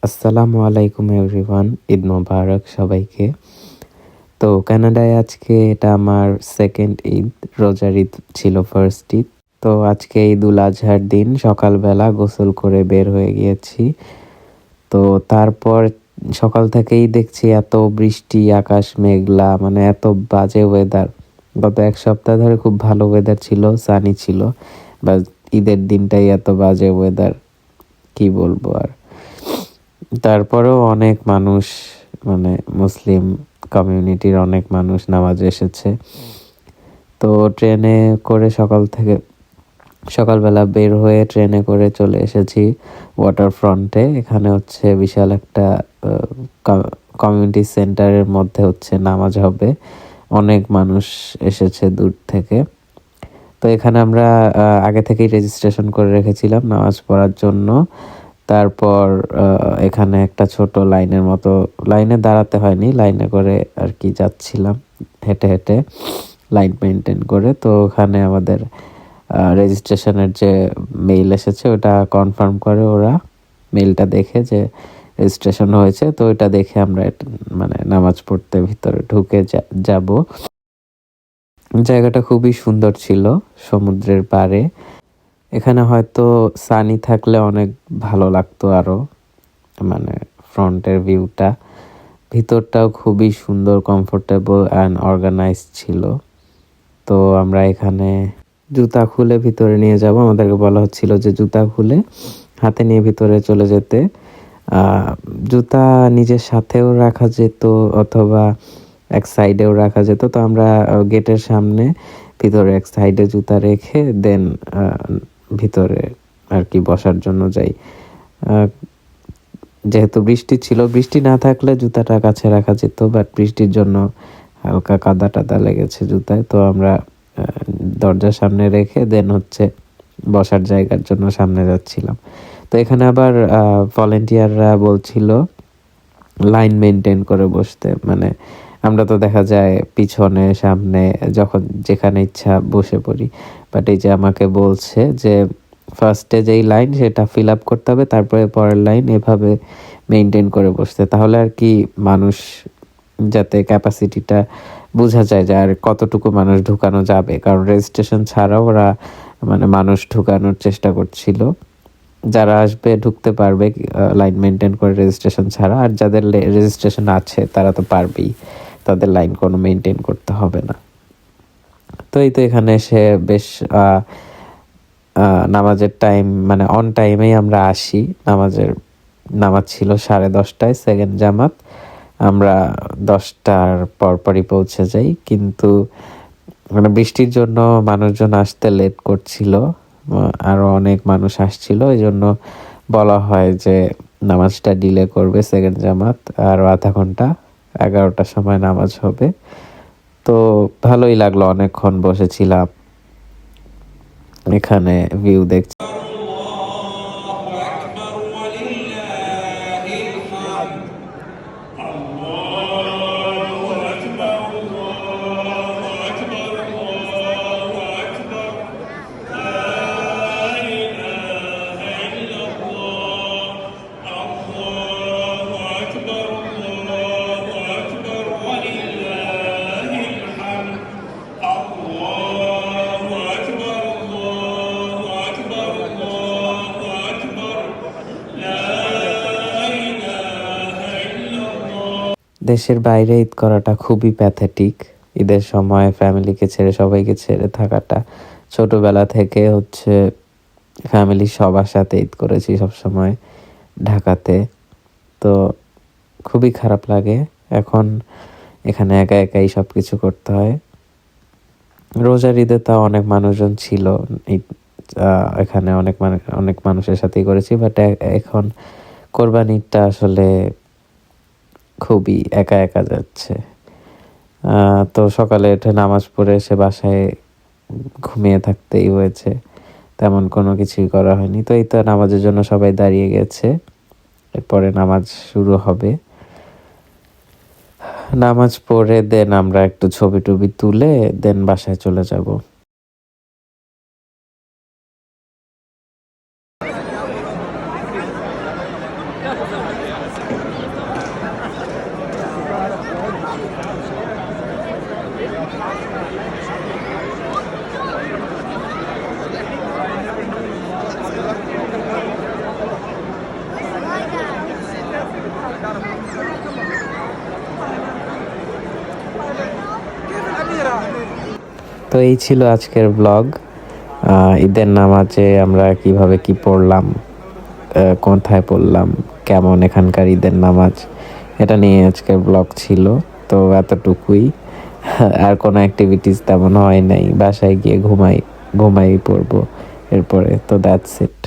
আসসালামু আলাইকুম এভরিওয়ান, ঈদ মোবারক সবাইকে। তো কানাডায় আজকে এটা আমার সেকেন্ড ঈদ, রোজার ঈদ ছিল ফার্স্ট ঈদ। তো আজকে ঈদ উল আজহার দিন সকালবেলা গোসল করে বের হয়ে গিয়েছি। তো তারপর সকাল থেকেই দেখছি এত বৃষ্টি, আকাশ মেঘলা, মানে এত বাজে ওয়েদার। গত এক সপ্তাহ ধরে খুব ভালো ওয়েদার ছিল, সানি ছিল, বা ঈদের দিনটাই এত বাজে ওয়েদার, কি বলবো আর। তারপরেও অনেক মানুষ, মানে মুসলিম কমিউনিটির অনেক মানুষ নামাজে এসেছে। তো ট্রেনে করে সকালবেলা বের হয়ে ট্রেনে করে চলে এসেছি ওয়াটার ফ্রন্টে। এখানে হচ্ছে বিশাল একটা কমিউনিটি সেন্টারের মধ্যে হচ্ছে নামাজ হবে, অনেক মানুষ এসেছে দূর থেকে। তো এখানে আমরা আগে থেকেই রেজিস্ট্রেশন করে রেখেছিলাম নামাজ পড়ার জন্য। তারপর এখানে একটা ছোট লাইনের মতো, লাইনে দাঁড়াতে হয়নি, লাইনে করে আর কি যাচ্ছিলাম হেঁটে হেঁটে, লাইন মেনটেন করে। তো ওখানে আমাদের রেজিস্ট্রেশনের যে মেইল এসেছে ওটা কনফার্ম করে ওরা, মেইলটা দেখে যে রেজিস্ট্রেশন হয়েছে। তো ওইটা দেখে আমরা মানে নামাজ পড়তে ভিতরে ঢুকে যাব। জায়গাটা খুবই সুন্দর ছিল, সমুদ্রের পাড়ে। এখানে হয়তো সানি থাকলে অনেক ভালো লাগতো আরো, মানে ফ্রন্টের ভিউটা। ভিতরটাও খুবই সুন্দর, কমফোর্টেবল অ্যান্ড অর্গানাইজ ছিল। তো আমরা এখানে জুতা খুলে ভিতরে নিয়ে যাব, আমাদেরকে বলা হচ্ছিল যে জুতা খুলে হাতে নিয়ে ভিতরে চলে যেতে। জুতা নিজের সাথেও রাখা যেত অথবা এক সাইডেও রাখা যেত। তো আমরা গেটের সামনে ভিতরে এক সাইডে জুতা রেখে দেন ভিতরে আর কি বসার জন্য যাই। যেহেতু বৃষ্টি ছিল, বৃষ্টি না থাকলে জুতাটা কাছে রাখা যেত, বাট বৃষ্টির জন্য হালকা কাদা টাদা লেগেছে জুতায়। তো আমরা দরজার সামনে রেখে দেন হচ্ছে বসার জায়গার জন্য সামনে যাচ্ছিলাম। তো এখানে আবার ভলেন্টিয়াররা বলছিল লাইন মেনটেন করে বসতে। মানে আমরা তো দেখা যায় পিছনে সামনে যখন যেখানে ইচ্ছা বসে পড়ি, বাট এই যে আমাকে বলছে যে ফার্স্টে যেই লাইন সেটা ফিল আপ করতে হবে, তারপরে পরের লাইন, এভাবে মেনটেন করে বসতে। তাহলে আর কি মানুষ, যাতে ক্যাপাসিটিটা বোঝা যায় যে আর কতটুকু মানুষ ঢুকানো যাবে, কারণ রেজিস্ট্রেশন ছাড়াও ওরা মানে মানুষ ঢুকানোর চেষ্টা করছিল। যারা আসবে ঢুকতে পারবে লাইন মেনটেন করে রেজিস্ট্রেশন ছাড়া, আর যাদের রেজিস্ট্রেশন আছে তারা তো পারবেই, তাদের লাইন কোনো মেনটেন করতে হবে না। তো এই তো এখানে এসে বেশ নামাজের টাইম, মানে অন টাইমেই আমরা আসি। নামাজ ছিল 10:30টায়, সেকেন্ড জামাত। আমরা 10টার পরপরই পৌঁছে যাই, কিন্তু মানে বৃষ্টির জন্য মানুষজন আসতে লেট করছিল, আরো অনেক মানুষ আসছিল, এই জন্য বলা হয় যে নামাজটা ডিলে করবে, সেকেন্ড জামাত আরো আধা ঘন্টা, 11টার সময় নামাজ হবে। তো ভালোই লাগলো, অনেকক্ষণ বসেছিলাম এখানে ভিউ দেখছি। দেশের বাইরে ঈদ করাটা খুবই প্যাথেটিক। ঈদের সময় ফ্যামিলিকে ছেড়ে, সবাইকে ছেড়ে থাকাটা, ছোটবেলা থেকে হচ্ছে ফ্যামিলি সবার সাথে ঈদ করেছি সবসময় ঢাকাতে। তো খুবই খারাপ লাগে এখন এখানে একা একাই সব কিছু করতে হয়। রোজার ঈদে তাও অনেক মানুষজন ছিল, এখানে অনেক মানুষের সাথেই করেছি, বাট এখন কোরবানি ঈদটা আসলে খুবই একা একা যাচ্ছে। তো সকালে উঠে নামাজ পড়ে এসে বাসায় ঘুমিয়ে থাকতেই হয়েছে, তেমন কোনো কিছুই করা হয়নি। তো এই তো নামাজের জন্য সবাই দাঁড়িয়ে গেছে, এরপরে নামাজ শুরু হবে। নামাজ পড়ে দেন আমরা একটু ছবি টবি তুলে দেন বাসায় চলে যাব। তো এই ছিল আজকের ব্লগ। ঈদের নামাজে আমরা কিভাবে কি পড়লাম, কোথায় পড়লাম, কেমন এখানকার ঈদের নামাজ, এটা নিয়ে আজকের ব্লগ ছিল। তো এতটুকুই, আর কোনো অ্যাক্টিভিটিস তেমন হয় নাই। বাসায় গিয়ে ঘুমাই পড়বো এরপরে। তো দ্যাটস ইট।